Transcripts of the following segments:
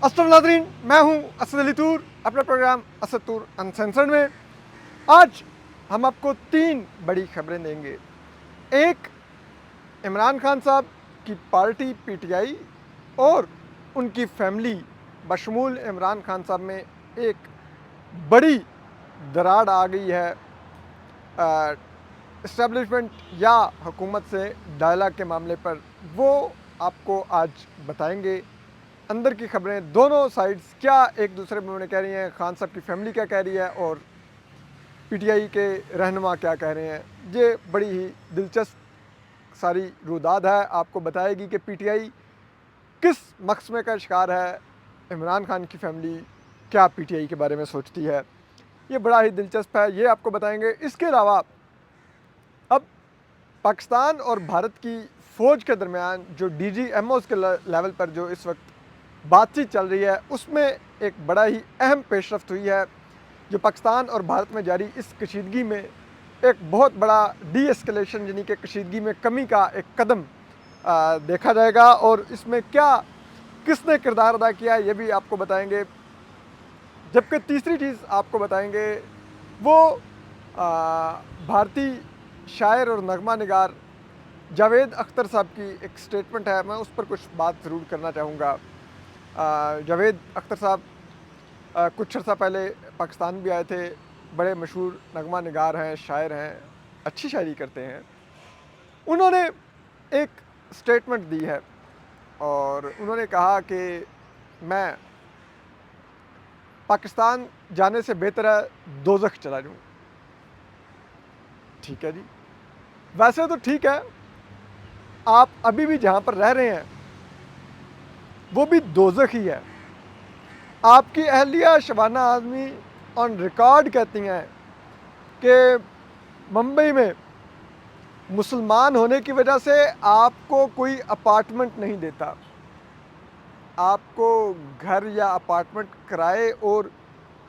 अस्सलाम नाज़रीन, मैं हूं असद अली तूर, अपना प्रोग्राम असद तूर अनसेंसर्ड में। आज हम आपको 3 बड़ी खबरें देंगे। एक, इमरान खान साहब की पार्टी पीटीआई और उनकी फैमिली बशमूल इमरान खान साहब में एक बड़ी दरार आ गई है इस्टेब्लिशमेंट या हुकूमत से डायलॉग के मामले पर। वो आपको आज बताएंगे। अंदर की खबरें, दोनों साइड्स क्या एक दूसरे में कह रही हैं, खान साहब की फैमिली क्या कह रही है और पीटीआई के रहनुमा क्या कह रहे हैं। ये बड़ी ही दिलचस्प सारी रुदाद है, आपको बताएगी कि पीटीआई किस मकसमे का शिकार है, इमरान खान की फैमिली क्या पीटीआई के बारे में सोचती है। ये बड़ा ही दिलचस्प है, ये आपको बताएंगे। इसके अलावा अब पाकिस्तान और भारत की फ़ौज के दरमियान जो डीजीएमओज़ के लेवल पर जो इस वक्त बातचीत चल रही है, उसमें एक बड़ा ही अहम पेशरफ्त हुई है। जो पाकिस्तान और भारत में जारी इस कशीदगी में एक बहुत बड़ा डी एस्केलेशन यानी कि कशीदगी में कमी का एक कदम देखा जाएगा और इसमें क्या किसने किरदार अदा किया ये भी आपको बताएंगे। जबकि तीसरी चीज़ आपको बताएंगे वो भारतीय शायर और नगमा निगार जावेद अख्तर साहब की एक स्टेटमेंट है, मैं उस पर कुछ बात ज़रूर करना चाहूँगा। जावेद अख्तर साहब कुछ अर्सा पहले पाकिस्तान भी आए थे, बड़े मशहूर नगमा निगार हैं, शायर हैं, अच्छी शायरी करते हैं। उन्होंने एक स्टेटमेंट दी है और उन्होंने कहा कि मैं पाकिस्तान जाने से बेहतर है दोज़ख चला जाऊँ। ठीक है जी, वैसे तो ठीक है, आप अभी भी जहाँ पर रह रहे हैं वो भी दोज़ख ही है। आपकी अहलिया शबाना आज़मी ऑन रिकॉर्ड कहती हैं कि मुंबई में मुसलमान होने की वजह से आपको कोई अपार्टमेंट नहीं देता। आपको घर या अपार्टमेंट किराए और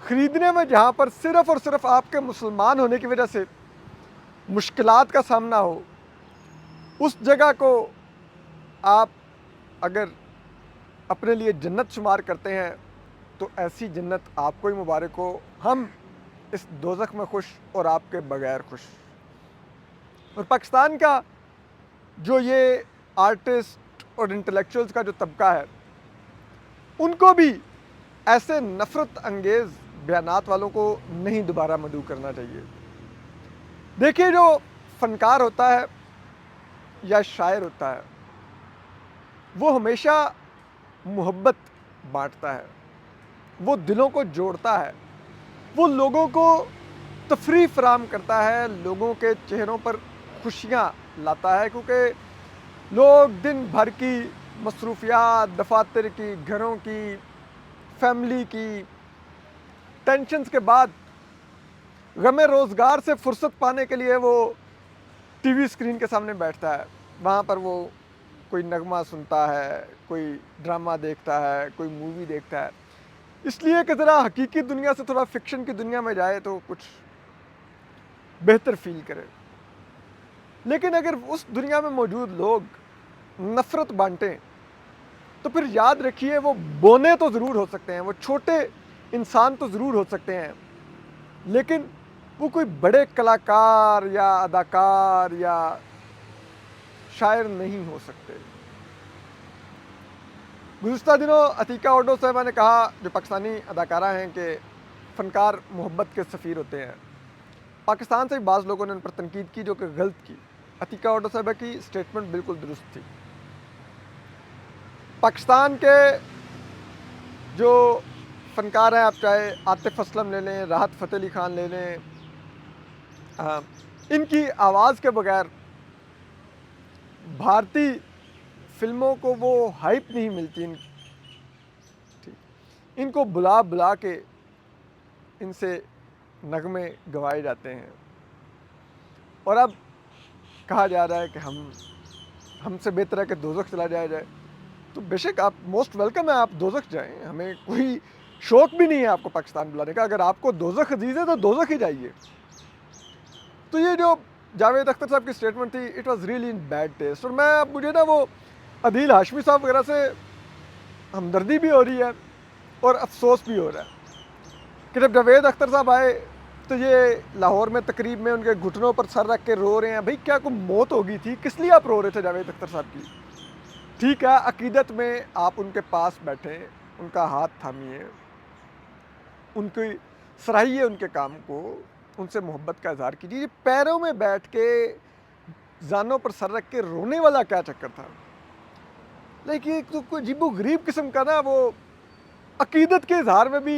ख़रीदने में जहाँ पर सिर्फ़ और सिर्फ आपके मुसलमान होने की वजह से मुश्किलात का सामना हो, उस जगह को आप अगर अपने लिए जन्नत शुमार करते हैं तो ऐसी जन्नत आपको ही मुबारक हो। हम इस दोज़ख में खुश और आपके बगैर खुश। और पाकिस्तान का जो ये आर्टिस्ट और इंटेलेक्चुअल्स का जो तबका है, उनको भी ऐसे नफ़रत अंगेज़ बयानात वालों को नहीं दोबारा मदऊ करना चाहिए। देखिए, जो फ़नकार होता है या शायर होता है, वो हमेशा मोहब्बत बांटता है, वो दिलों को जोड़ता है, वो लोगों को तफरीह फराहम करता है, लोगों के चेहरों पर खुशियाँ लाता है। क्योंकि लोग दिन भर की मसरूफियात, दफातर की, घरों की, फैमिली की टेंशन्स के बाद गमे रोज़गार से फुर्सत पाने के लिए वो टीवी स्क्रीन के सामने बैठता है। वहाँ पर वो कोई नगमा सुनता है, कोई ड्रामा देखता है, कोई मूवी देखता है, इसलिए कि ज़रा हकीकी दुनिया से थोड़ा फ़िक्शन की दुनिया में जाए तो कुछ बेहतर फ़ील करे। लेकिन अगर उस दुनिया में मौजूद लोग नफ़रत बांटें तो फिर याद रखिए, वो बोने तो ज़रूर हो सकते हैं, वो छोटे इंसान तो ज़रूर हो सकते हैं, लेकिन वो कोई बड़े कलाकार या अदाकार या शायर नहीं हो सकते। गुज़िश्ता दिनों अतीका ओडो साहिबा ने कहा, जो पाकिस्तानी अदाकारा हैं, कि फ़नकार मोहब्बत के सफ़ीर होते हैं। पाकिस्तान से बाज़ लोगों ने उन पर तनकीद की जो कि गलत की। अतीका ओडो साहिबा की स्टेटमेंट बिल्कुल दुरुस्त थी। पाकिस्तान के जो फ़नकार हैं, आप चाहे आतिफ़ असलम ले लें, राहत फ़तेह अली ख़ान ले लें, इनकी आवाज़ के बगैर भारतीय फ़िल्मों को वो हाइप नहीं मिलती। इनको बुला बुला के इनसे नगमे गवाए जाते हैं और अब कहा जा रहा है कि हमसे बेहतर है कि दोज़ख चला जाया जाए। तो बेशक आप मोस्ट वेलकम है, आप दोज़ख जाएं, हमें कोई शौक़ भी नहीं है आपको पाकिस्तान बुलाने का। अगर आपको दोज़ख अज़ीज़ है तो दोज़ख ही जाइए। तो ये जो जावेद अख्तर साहब की स्टेटमेंट थी, it was really in bad taste. और मुझे ना वो अदील हाशमी साहब वगैरह से हमदर्दी भी हो रही है और अफसोस भी हो रहा है कि जब जावेद अख्तर साहब आए तो ये लाहौर में तकरीब में उनके घुटनों पर सर रख के रो रहे हैं। भाई क्या कोई मौत हो गई थी, किस लिए आप रो रहे थे जावेद अख्तर साहब की? ठीक है, अकीदत में आप उनके पास बैठे, उनका हाथ थामिए, उनकी सराहिए उनके काम को, उनसे मोहब्बत का इजहार कीजिए। पैरों में बैठ के जानों पर सर रख के रोने वाला क्या चक्कर था? लेकिन तो कोई अजीबो गरीब किस्म का ना वो अकीदत के इजहार में भी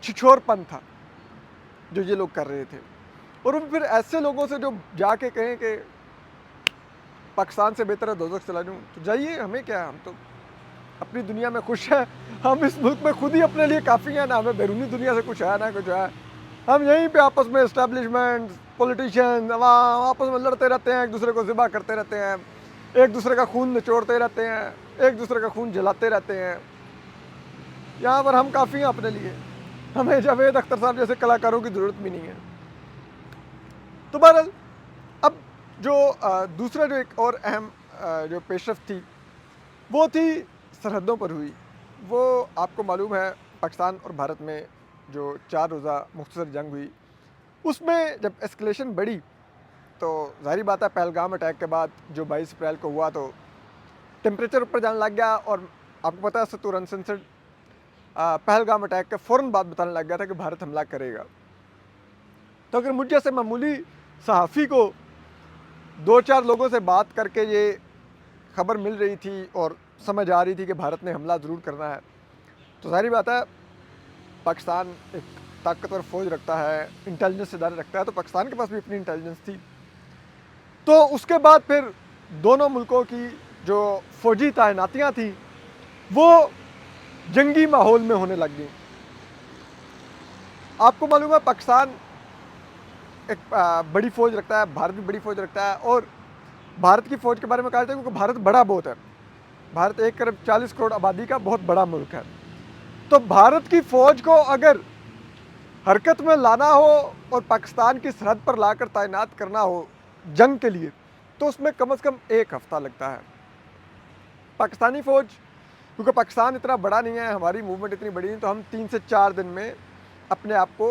छिछोरपन था जो ये लोग कर रहे थे। और वो फिर ऐसे लोगों से जो जाके कहें कि पाकिस्तान से बेहतर है दोज़ख चला जाऊँ, तो जाइए, हमें क्या है, हम तो अपनी दुनिया में खुश हैं। हम इस मुल्क में खुद ही अपने लिए काफ़ी हैं, ना हमें बैरूनी दुनिया से कुछ है ना कुछ है। हम यहीं पे आपस में इस्टेब्लिशमेंट, पॉलिटिशियन, अवाम आपस में लड़ते रहते हैं, एक दूसरे को ज़िबा करते रहते हैं, एक दूसरे का खून निचोड़ते रहते हैं, एक दूसरे का खून जलाते रहते हैं। यहाँ पर हम काफ़ी हैं अपने लिए, हमें जावेद अख्तर साहब जैसे कलाकारों की ज़रूरत भी नहीं है। तो बहरहाल अब जो दूसरा जो एक और अहम जो पेशरफ थी वो थी सरहदों पर हुई। वो आपको मालूम है पाकिस्तान और भारत में जो 4 रोज़ा मुख्तसर जंग हुई, उसमें जब एस्केलेशन बढ़ी तो ज़ाहिर बात है पहलगाम अटैक के बाद जो 22 अप्रैल को हुआ तो टेम्परेचर ऊपर जाने लग गया। और आपको पता है सत्तूर अनसेंसर्ड पहलगाम अटैक के फ़ौरन बाद बताने लग गया था कि भारत हमला करेगा। तो अगर मुझ जैसे मामूली सहाफ़ी को 2-4 लोगों से बात करके ये खबर मिल रही थी और समझ आ रही थी कि भारत ने हमला ज़रूर करना है, तो ज़ाहिर बात है पाकिस्तान एक ताकतवर फ़ौज रखता है, इंटेलिजेंस इदारे रखता है, तो पाकिस्तान के पास भी अपनी इंटेलिजेंस थी। तो उसके बाद फिर दोनों मुल्कों की जो फ़ौजी तैनातियाँ थी वो जंगी माहौल में होने लग गई। आपको मालूम है पाकिस्तान एक बड़ी फ़ौज रखता है, भारत भी बड़ी फ़ौज रखता है। और भारत की फ़ौज के बारे में कहा जाता है क्योंकि भारत बड़ा बहुत है। भारत 1 अरब 40 करोड़ आबादी का बहुत बड़ा मुल्क है। तो भारत की फ़ौज को अगर हरकत में लाना हो और पाकिस्तान की सरहद पर लाकर तैनात करना हो जंग के लिए, तो उसमें कम से कम 1 हफ़्ता लगता है। पाकिस्तानी फ़ौज, क्योंकि पाकिस्तान इतना बड़ा नहीं है, हमारी मूवमेंट इतनी बड़ी नहीं, तो हम 3 से 4 दिन में अपने आप को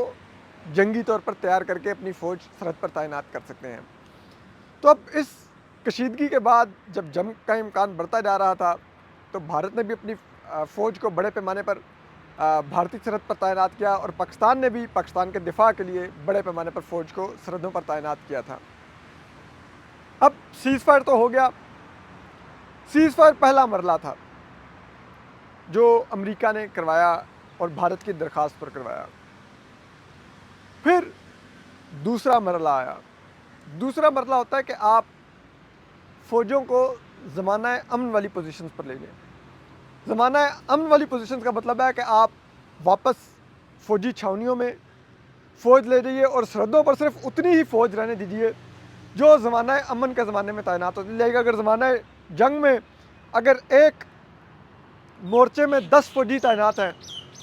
जंगी तौर पर तैयार करके अपनी फ़ौज सरहद पर तैनात कर सकते हैं। तो अब इस कशीदगी के बाद जब जंग का इम्कान बढ़ता जा रहा था तो भारत ने भी अपनी फ़ौज को बड़े पैमाने पर भारतीय सरहद पर तैनात किया और पाकिस्तान ने भी पाकिस्तान के दिफा के लिए बड़े पैमाने पर फ़ौज को सरहदों पर तैनात किया था। अब सीज़ फायर तो हो गया। सीज़ फायर पहला मरला था जो अमेरिका ने करवाया और भारत की दरख्वास्त पर करवाया। फिर दूसरा मरला आया। दूसरा मरला होता है कि आप फ़ौजों को ज़माना अमन वाली पोजीशंस पर ले लें। ज़माना अमन वाली पोजीशंस का मतलब है कि आप वापस फ़ौजी छावनियों में फ़ौज ले जाइए और सरहदों पर सिर्फ उतनी ही फ़ौज रहने दीजिए जो ज़माना अमन के ज़माने में तैनात होती है। अगर ज़माना जंग में अगर एक मोर्चे में 10 फ़ौजी तैनात हैं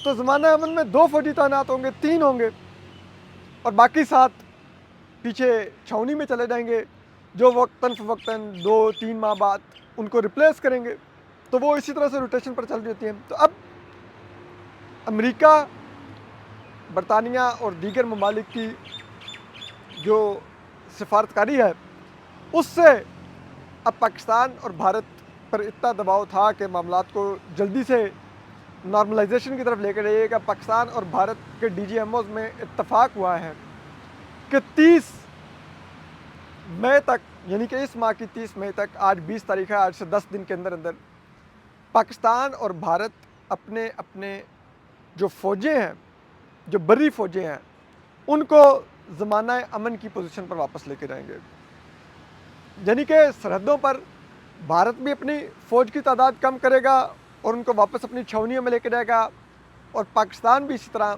तो ज़माना अमन में 2 फ़ौजी तैनात होंगे, 3 होंगे और बाकी 7 पीछे छावनी में चले जाएंगे जो वक्तन फ़वक्तन 2-3 माह बाद उनको रिप्लेस करेंगे। तो वो इसी तरह से रोटेशन पर चल रही होती हैं। तो अब अमेरिका, बरतानिया और दीगर ममालिक की जो सिफारतकारी है उससे अब पाकिस्तान और भारत पर इतना दबाव था कि मामलात को जल्दी से नॉर्मलाइजेशन की तरफ लेकर जाइएगा। पाकिस्तान और भारत के DGMOs में इत्तफाक हुआ है कि 30 मई तक, यानी कि इस माह की 30 मई तक, आज 20 तारीख है, आज से 10 दिन के अंदर अंदर पाकिस्तान और भारत अपने अपने जो फ़ौजें हैं, जो बड़ी फ़ौजें हैं, उनको ज़माना अमन की पोजीशन पर वापस लेके जाएंगे। यानी कि सरहदों पर भारत भी अपनी फ़ौज की तादाद कम करेगा और उनको वापस अपनी छावनियों में लेके जाएगा और पाकिस्तान भी इसी तरह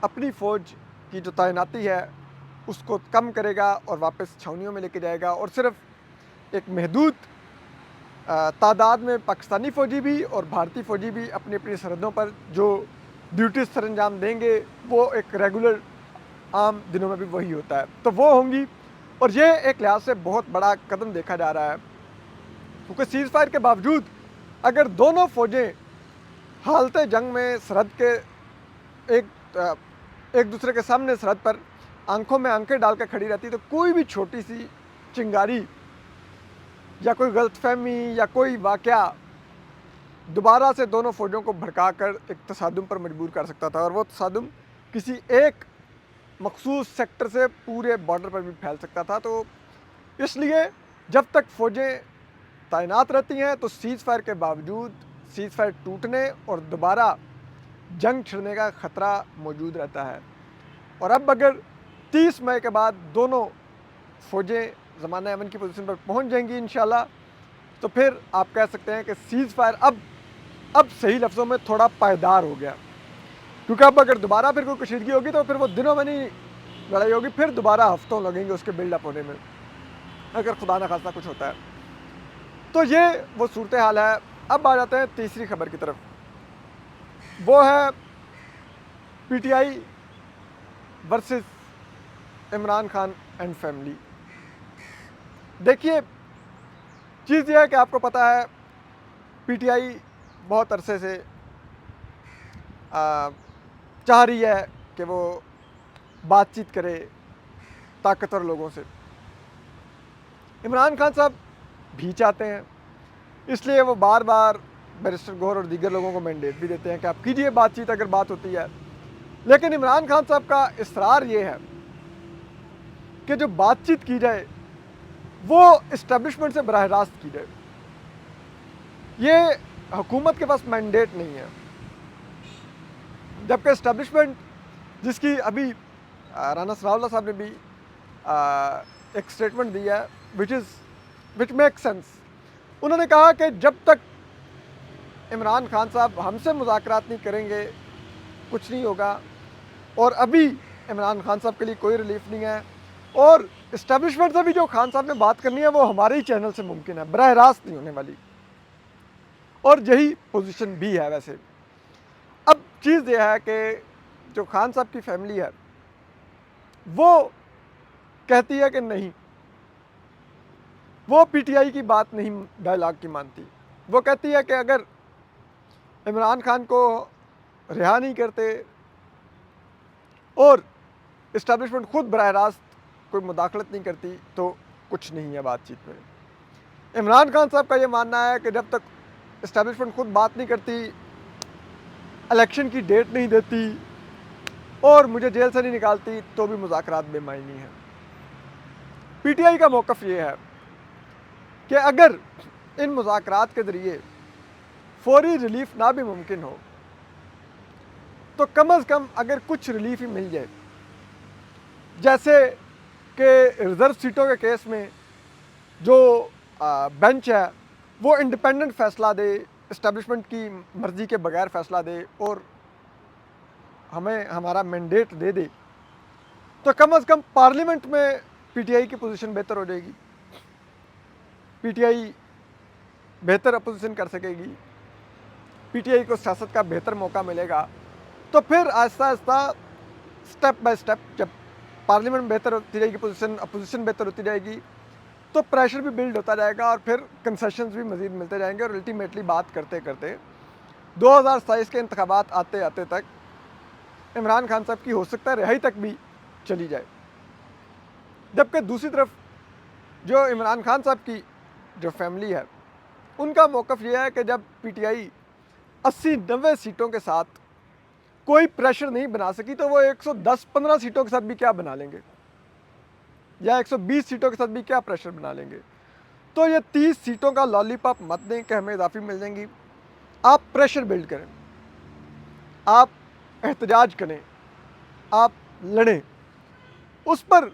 अपनी फ़ौज की जो तैनाती है उसको कम करेगा और वापस छावनियों में लेके जाएगा। और सिर्फ एक महदूद तादाद में पाकिस्तानी फ़ौजी भी और भारतीय फ़ौजी भी अपनी अपनी सरहदों पर जो ड्यूटीज़ सर अंजाम देंगे वो एक रेगुलर आम दिनों में भी वही होता है, तो वो होंगी। और ये एक लिहाज से बहुत बड़ा कदम देखा जा रहा है क्योंकि सीज़ फायर के बावजूद अगर दोनों फ़ौजें हालत जंग में सरहद के एक दूसरे के सामने सरहद पर आंखों में आंखें डाल कर खड़ी रहती, तो कोई भी छोटी सी चिंगारी या कोई गलतफहमी या कोई वाकया दोबारा से दोनों फ़ौजों को भड़काकर एक तसादुम पर मजबूर कर सकता था, और वो तसादुम किसी एक मखसूस सेक्टर से पूरे बॉर्डर पर भी फैल सकता था। तो इसलिए जब तक फ़ौजें तैनात रहती हैं तो सीज़ फायर के बावजूद सीज़ फायर टूटने और दोबारा जंग छिड़ने का ख़तरा मौजूद रहता है। और अब अगर 30 मई के बाद दोनों फ़ौजें ज़माना अमन की पोजीशन पर पहुंच जाएंगी इंशाल्लाह, तो फिर आप कह सकते हैं कि सीज़ फायर अब सही लफ्ज़ों में थोड़ा पायदार हो गया, क्योंकि अब अगर दोबारा फिर कोई कशीदगी होगी तो फिर वो दिनों में नहीं लड़ाई होगी, फिर दोबारा हफ्तों लगेंगे उसके बिल्डअप होने में, अगर खुदा न खास्ता कुछ होता है। तो ये वो सूरत हाल है। अब आ जाते हैं तीसरी खबर की तरफ, वो है PTI versus Imran Khan and family. देखिए, चीज़ यह है कि आपको पता है पीटीआई बहुत अरसे से चाह रही है कि वो बातचीत करे ताकतवर लोगों से। इमरान खान साहब भी चाहते हैं, इसलिए वो बार बार बैरिस्टर गौहर और दीगर लोगों को मैंडेट भी देते हैं कि आप कीजिए बातचीत अगर बात होती है। लेकिन इमरान खान साहब का इसरार ये है कि जो बातचीत की जाए वो इस्टेब्लिशमेंट से बराह रास्त की जाए। ये हुकूमत के पास मैंडेट नहीं है, जबकि इस्टेब्लिशमेंट जिसकी अभी राना सनाउल्लाह साहब ने भी एक स्टेटमेंट दिया है विच मेक सेंस। उन्होंने कहा कि जब तक इमरान खान साहब हमसे मुज़ाकरात नहीं करेंगे कुछ नहीं होगा, और अभी इमरान खान साहब के लिए कोई रिलीफ नहीं है, और इस्टेब्लिशमेंट से भी जो खान साहब ने बात करनी है वो हमारे ही चैनल से मुमकिन है, बराह रास्त नहीं होने वाली। और यही पोजीशन भी है वैसे। अब चीज़ यह है कि जो खान साहब की फैमिली है वो कहती है कि नहीं, वो पीटीआई की बात नहीं डायलॉग की मानती। वो कहती है कि अगर इमरान खान को रिहा नहीं करते और इस्टेब्लिशमेंट खुद बराह रास्त कोई मुदाखलत नहीं करती तो कुछ नहीं है बातचीत में। इमरान खान साहब का ये मानना है कि जब तक इस्टेब्लिशमेंट खुद बात नहीं करती, इलेक्शन की डेट नहीं देती और मुझे जेल से नहीं निकालती, तो भी मुज़ाकरात बेमायनी है। पीटीआई का मौक़िफ़ ये है कि अगर इन मुज़ाकरात के ज़रिए फौरी रिलीफ ना भी मुमकिन हो तो कम अज़ कम अगर कुछ रिलीफ ही मिल जाए, जैसे कि रिज़र्व सीटों के केस में जो बेंच है वो इंडिपेंडेंट फ़ैसला दे, इस्टेब्लिशमेंट की मर्ज़ी के बगैर फ़ैसला दे और हमें हमारा मैंडेट दे दे, तो कम अज़ कम पार्लियामेंट में पीटीआई की पोजीशन बेहतर हो जाएगी, पीटीआई बेहतर अपोजिशन कर सकेगी, पीटीआई को सियासत का बेहतर मौका मिलेगा। तो फिर Aahista Aahista step by step जब पार्लियामेंट बेहतर होती जाएगी, अपोजिशन बेहतर होती जाएगी, तो प्रेशर भी बिल्ड होता जाएगा और फिर कंसेशंस भी मज़ीद मिलते जाएंगे, और अल्टीमेटली बात करते करते 2027 के इंतखाबात आते आते तक इमरान खान साहब की हो सकता है रिहाई तक भी चली जाए। जबकि दूसरी तरफ जो इमरान खान साहब की जो फैमिली है उनका मौक़िफ़ ये है कि जब पीटीआई 80-90 सीटों के साथ कोई प्रेशर नहीं बना सकी, तो वो 110-15 सीटों के साथ भी क्या बना लेंगे, या 120 सीटों के साथ भी क्या प्रेशर बना लेंगे। तो ये 30 सीटों का लॉलीपॉप मत दें कि हमें इजाफी मिल जाएंगी। आप प्रेशर बिल्ड करें, आप एहतजाज करें, आप लड़ें। उस पर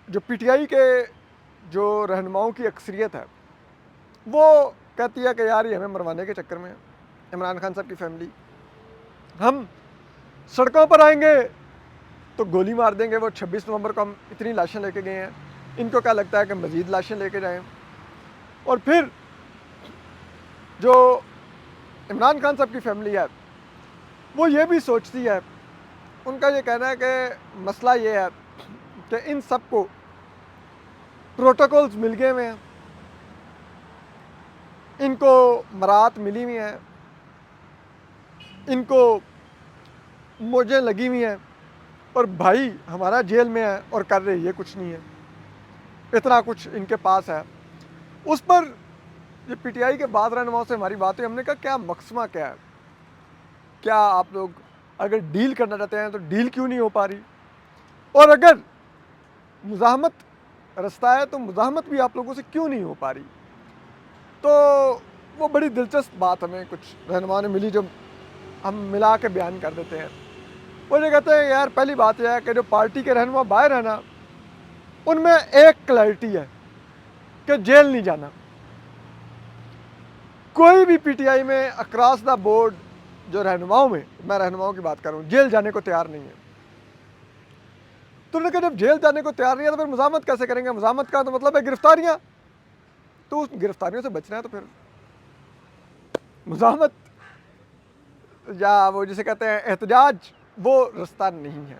जो पीटीआई के जो रहनुमाओं की अक्सरियत है वो कहती है कि यार ये हमें मरवाने के चक्कर में है, इमरान खान साहब की फैमिली, हम सड़कों पर आएंगे तो गोली मार देंगे। वो 26 नवंबर को हम इतनी लाशें लेके गए हैं, इनको क्या लगता है कि मज़ीद लाशें लेके जाएं। और फिर जो इमरान खान साहब की फैमिली है वो ये भी सोचती है, उनका ये कहना है कि मसला ये है कि इन सब को प्रोटोकॉल्स मिल गए हुए हैं, इनको मराहत मिली हुई हैं, इनको मौजें लगी हुई हैं और भाई हमारा जेल में है और कर रहे ये कुछ नहीं है, इतना कुछ इनके पास है। उस पर ये पीटीआई के बाद रहनुमाओं से हमारी बात हुई, हमने कहा क्या मकसमा क्या है, क्या आप लोग अगर डील करना चाहते हैं तो डील क्यों नहीं हो पा रही, और अगर मुज़ाहमत रास्ता है तो मुज़ाहमत भी आप लोगों से क्यों नहीं हो पा रही। तो वो बड़ी दिलचस्प बात हमें कुछ रहनुमाओं ने मिली जो हम मिला के बयान कर देते हैं। वो ये कहते हैं यार पहली बात यह है कि जो पार्टी के रहनुमा बाहर है ना, उनमें एक क्लैरिटी है कि जेल नहीं जाना। कोई भी पीटीआई में अक्रॉस द बोर्ड जो रहनुमाओं में, मैं रहनुमाओं की बात कर रहा हूँ, जेल जाने को तैयार नहीं है। तो उन्होंने कहा जब जेल जाने को तैयार नहीं है तो फिर मुज़ाहमत कैसे करेंगे, मुज़ाहमत का तो मतलब है गिरफ्तारियाँ, तो उस गिरफ्तारियों से बचना है तो फिर मुज़ाहमत या वो जिसे कहते हैं एहतजाज, वो रास्ता नहीं है।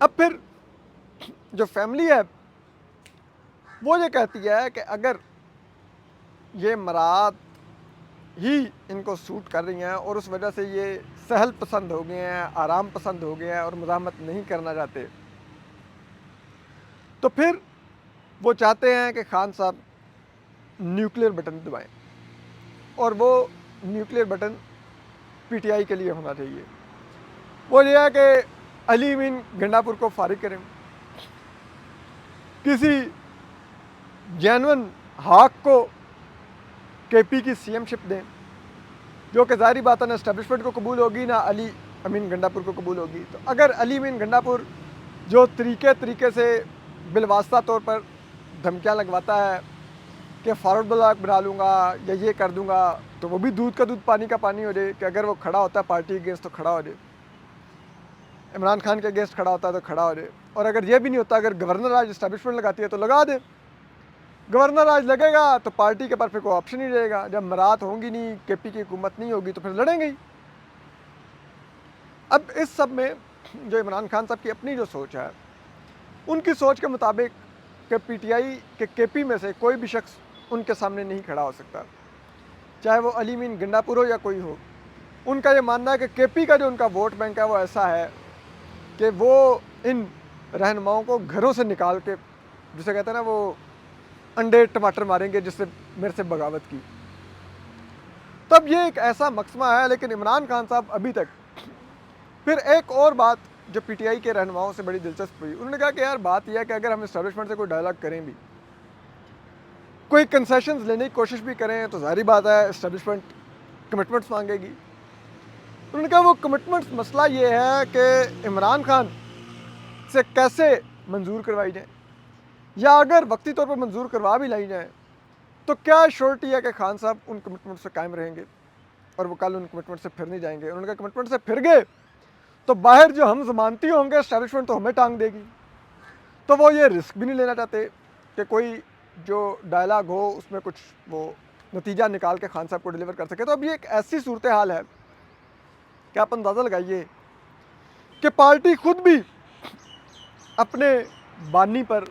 अब फिर जो फैमिली है वो ये कहती है कि अगर ये मराद ही इनको सूट कर रही हैं और उस वजह से ये सहल पसंद हो गए हैं, आराम पसंद हो गए हैं और मुज़ाहमत नहीं करना चाहते, तो फिर वो चाहते हैं कि खान साहब न्यूक्लियर बटन दबाएं, और वो न्यूक्लियर बटन पीटीआई के लिए होना चाहिए। वो ये है कि अली अमीन गंडापुर को फारिग करें, किसी जेन्युइन हाक को केपी की सीएमशिप दें, जो कि ज़ाहिरी बात है ना एस्टेब्लिशमेंट को कबूल होगी ना अली अमीन गंडापुर को कबूल होगी। तो अगर अली अमीन गंडापुर जो तरीके से बिलवास्ता तौर पर धमकियाँ लगवाता है कि फॉरवर्ड ब्लॉक बना लूँगा या ये कर दूँगा, तो वो भी दूध का दूध पानी का पानी हो जाए कि अगर वो खड़ा होता है पार्टी के अगेंस्ट तो खड़ा हो जाए, इमरान खान के अगेंस्ट खड़ा होता है तो खड़ा हो जाए। और अगर ये भी नहीं होता, अगर गवर्नर राज इस्टेब्लिशमेंट लगाती है तो लगा दे, गवर्नर राज लगेगा तो पार्टी के पास फिर कोई ऑप्शन नहीं रहेगा। जब मरात होंगी नहीं, केपी की हुकूमत नहीं होगी तो फिर लड़ेंगे ही। अब इस सब में जो इमरान खान साहब की अपनी जो सोच है, उनकी सोच के मुताबिक कि पीटीआई के केपी में से कोई भी शख्स उनके सामने नहीं खड़ा हो सकता, चाहे वो अली अमीन गंडापुर हो या कोई हो। उनका ये मानना है कि केपी का जो उनका वोट बैंक है वो ऐसा है कि वो इन रहनुमाओं को घरों से निकाल के, जिसे कहते हैं ना वो अंडे टमाटर मारेंगे जिससे मेरे से बगावत की। तब ये एक ऐसा मकसमा है। लेकिन इमरान खान साहब अभी तक, फिर एक और बात जो पीटीआई के रहनुमाओं से बड़ी दिलचस्प हुई, उन्होंने कहा कि यार बात यह है कि अगर हम इस्टेब्लिशमेंट से कोई डायलॉग करें भी, कोई कंसेशंस लेने की कोशिश भी करें, तो जाहिर बात है इस्टेब्लिशमेंट कमिटमेंट्स मांगेगी। उन्होंने कहा वो कमिटमेंट्स मसला ये है कि इमरान खान से कैसे मंजूर करवाई जाए, या अगर वक्ती तौर पर मंजूर करवा भी लाई जाए तो क्या श्योरिटी है कि खान साहब उन कमिटमेंट से कायम रहेंगे और वो कल उन कमिटमेंट से फिर नहीं जाएंगे। उन्होंने कहा कमिटमेंट से फिर गए तो बाहर जो हम जमानती होंगे एस्टेब्लिशमेंट तो हमें टांग देगी। तो वो ये रिस्क भी नहीं लेना चाहते कि कोई जो डायलॉग हो उसमें कुछ वो नतीजा निकाल के खान साहब को डिलीवर कर सके। तो अब ये एक ऐसी सूरत हाल है कि आप अंदाज़ा लगाइए कि पार्टी खुद भी अपने बानी पर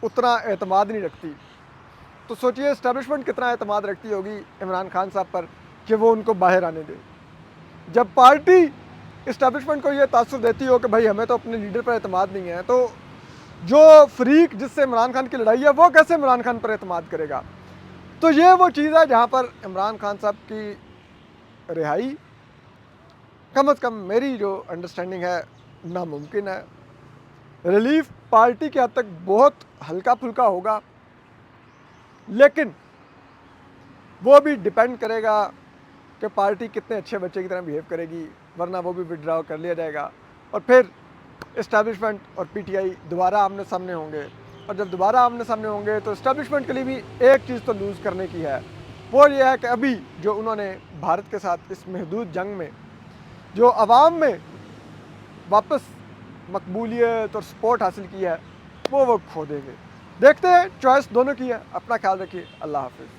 उतना एतमाद नहीं रखती, तो सोचिए इस्टेब्लिशमेंट कितना एतमाद रखती होगी इमरान खान साहब पर कि वो उनको बाहर आने दे। जब पार्टी इस्टेब्लिशमेंट को ये तासुर देती हो कि भाई हमें तो अपने लीडर पर एतमाद नहीं है, तो जो फरीक जिससे इमरान खान की लड़ाई है वो कैसे इमरान खान पर एतमाद करेगा। तो ये वो चीज़ है जहाँ पर इमरान खान साहब की रिहाई कम से कम मेरी जो अंडरस्टैंडिंग है नामुमकिन है। रिलीफ पार्टी के हद तक बहुत हल्का फुल्का होगा, लेकिन वो भी डिपेंड करेगा कि पार्टी कितने अच्छे बच्चे की तरह बिहेव करेगी, वरना वो भी विड्रॉ कर लिया जाएगा और फिर इस्टेब्लिशमेंट और पीटीआई दोबारा आमने सामने होंगे। और जब दोबारा आमने सामने होंगे तो इस्टेब्लिशमेंट के लिए भी एक चीज़ तो लूज़ करने की है, वो ये है कि अभी जो उन्होंने भारत के साथ इस महदूद जंग में जो अवाम में वापस मकबूलियत और सपोर्ट हासिल की है वो खो देंगे। देखते हैं, चॉइस दोनों की है। अपना ख्याल रखिए। अल्लाह हाफिज़।